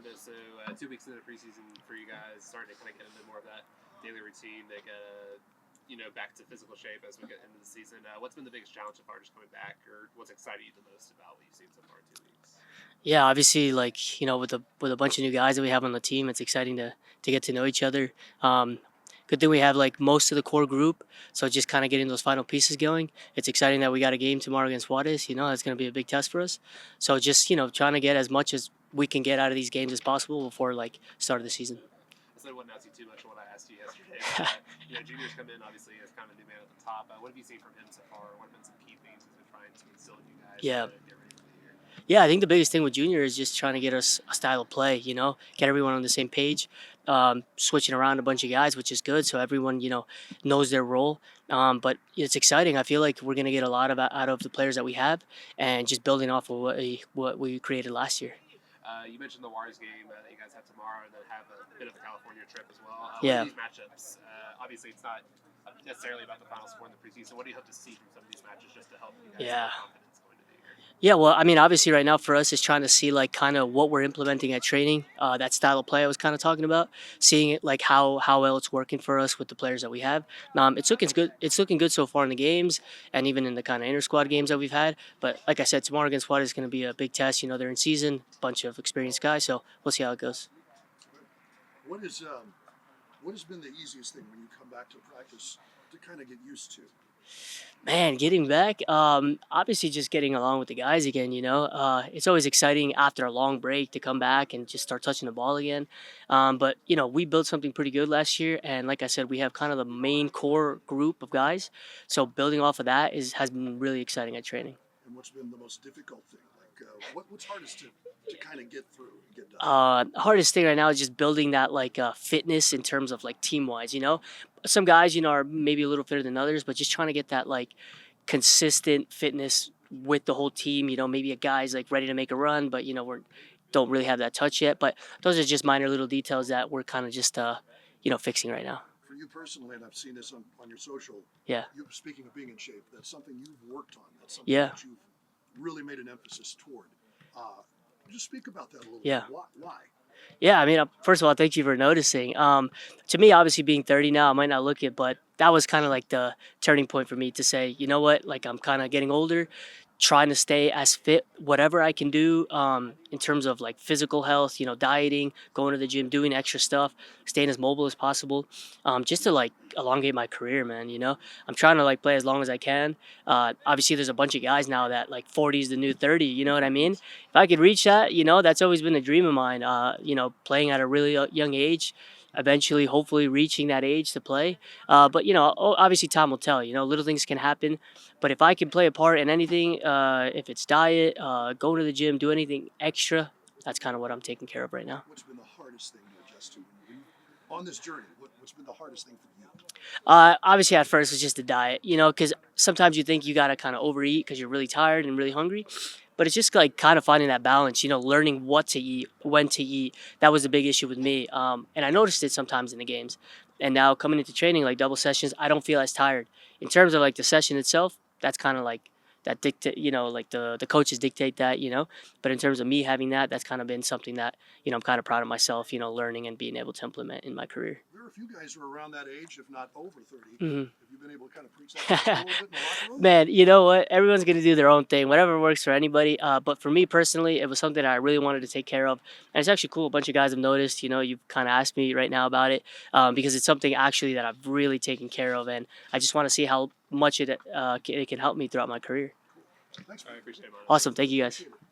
Amando. So 2 weeks into the preseason for you guys, starting to kind of get into more of that daily routine to get back to physical shape as we get into the season. What's been the biggest challenge so far, just coming back, or what's excited you the most about what you've seen so far in 2 weeks? Yeah, obviously, with a bunch of new guys that we have on the team, it's exciting to get to know each other. Good thing we have like most of the core group, so just kind of getting those final pieces going. It's exciting that we got a game tomorrow against Juarez. That's going to be a big test for us. So just trying to get as much as we can get out of these games as possible before like start of the season. So I wouldn't ask you too much on what I asked you yesterday. Junior's come in obviously as kind of a new man at the top. What have you seen from him so far? What have been some key things he's been trying to instill in you guys Yeah. to get ready for the year? Yeah, I think the biggest thing with Junior is just trying to get us a style of play, get everyone on the same page, switching around a bunch of guys, which is good. So everyone, knows their role. But it's exciting. I feel like we're going to get a lot of out of the players that we have and just building off of what we created last year. You mentioned the Juarez game that you guys have tomorrow, and then have a bit of a California trip as well. What Yeah. are these matchups? Obviously, it's not necessarily about the final score in the preseason. What do you hope to see from some of these matches just to help you guys Yeah. have confidence going into the year? Yeah, well, I mean, obviously, right now for us is trying to see like kind of what we're implementing at training. That style of play I was kind of talking about, seeing it like how well it's working for us with the players that we have. It's looking good. It's looking good so far in the games and even in the kind of inter squad games that we've had. But like I said, tomorrow against Juarez is going to be a big test. They're in season, bunch of experienced guys, so we'll see how it goes. What is what has been the easiest thing when you come back to practice to kind of get used to? Man, getting back, obviously just getting along with the guys again. It's always exciting after a long break to come back and just start touching the ball again. But we built something pretty good last year, and like I said, we have kind of the main core group of guys. So building off of that has been really exciting at training. And what's been the most difficult thing? Like what's hardest to kind of get through and get done? Hardest thing right now is just building that like fitness in terms of like team wise. Some guys are maybe a little fitter than others, but just trying to get that like consistent fitness with the whole team. Maybe a guy's like ready to make a run, but we don't really have that touch yet. But those are just minor little details that we're kind of just fixing right now. For you personally, and I've seen this on your social. Yeah. You speaking of being in shape, that's something you've worked on. That's something Yeah. that you've really made an emphasis toward. Just speak about that a little Yeah. bit. Why? Yeah, I mean, first of all, thank you for noticing. To me, obviously being 30 now, I might not look it, but that was kind of like the turning point for me to say, you know what, like I'm kind of getting older, trying to stay as fit, whatever I can do in terms of like physical health, dieting, going to the gym, doing extra stuff, staying as mobile as possible, just to like elongate my career, man. I'm trying to like play as long as I can. Obviously, there's a bunch of guys now that like 40 is the new 30. You know what I mean? If I could reach that, that's always been a dream of mine. Playing at a really young age, eventually, hopefully, reaching that age to play. But obviously, time will tell. Little things can happen. But if I can play a part in anything, if it's diet, go to the gym, do anything extra, that's kind of what I'm taking care of right now. What's been the hardest thing to adjust to on this journey? What's been the hardest thing for you? Obviously, at first, it's just the diet, because sometimes you think you got to kind of overeat because you're really tired and really hungry. But it's just like kind of finding that balance, learning what to eat, when to eat. That was a big issue with me. And I noticed it sometimes in the games. And now coming into training, like double sessions, I don't feel as tired. In terms of like the session itself, that's kind of like that dictate, like the coaches dictate that. But in terms of me having that, that's kind of been something that, I'm kind of proud of myself, learning and being able to implement in my career. There are a few guys who are around that age, if not over 30. Mm-hmm. Have you been able to kind of preach that a little bit in the locker room? Man, you know what? Everyone's going to do their own thing, whatever works for anybody. But for me personally, it was something that I really wanted to take care of. And it's actually cool. A bunch of guys have noticed, you've kind of asked me right now about it because it's something actually that I've really taken care of. And I just want to see how much it can help me throughout my career. Thanks, man. I appreciate it, man. Awesome. Thank you guys.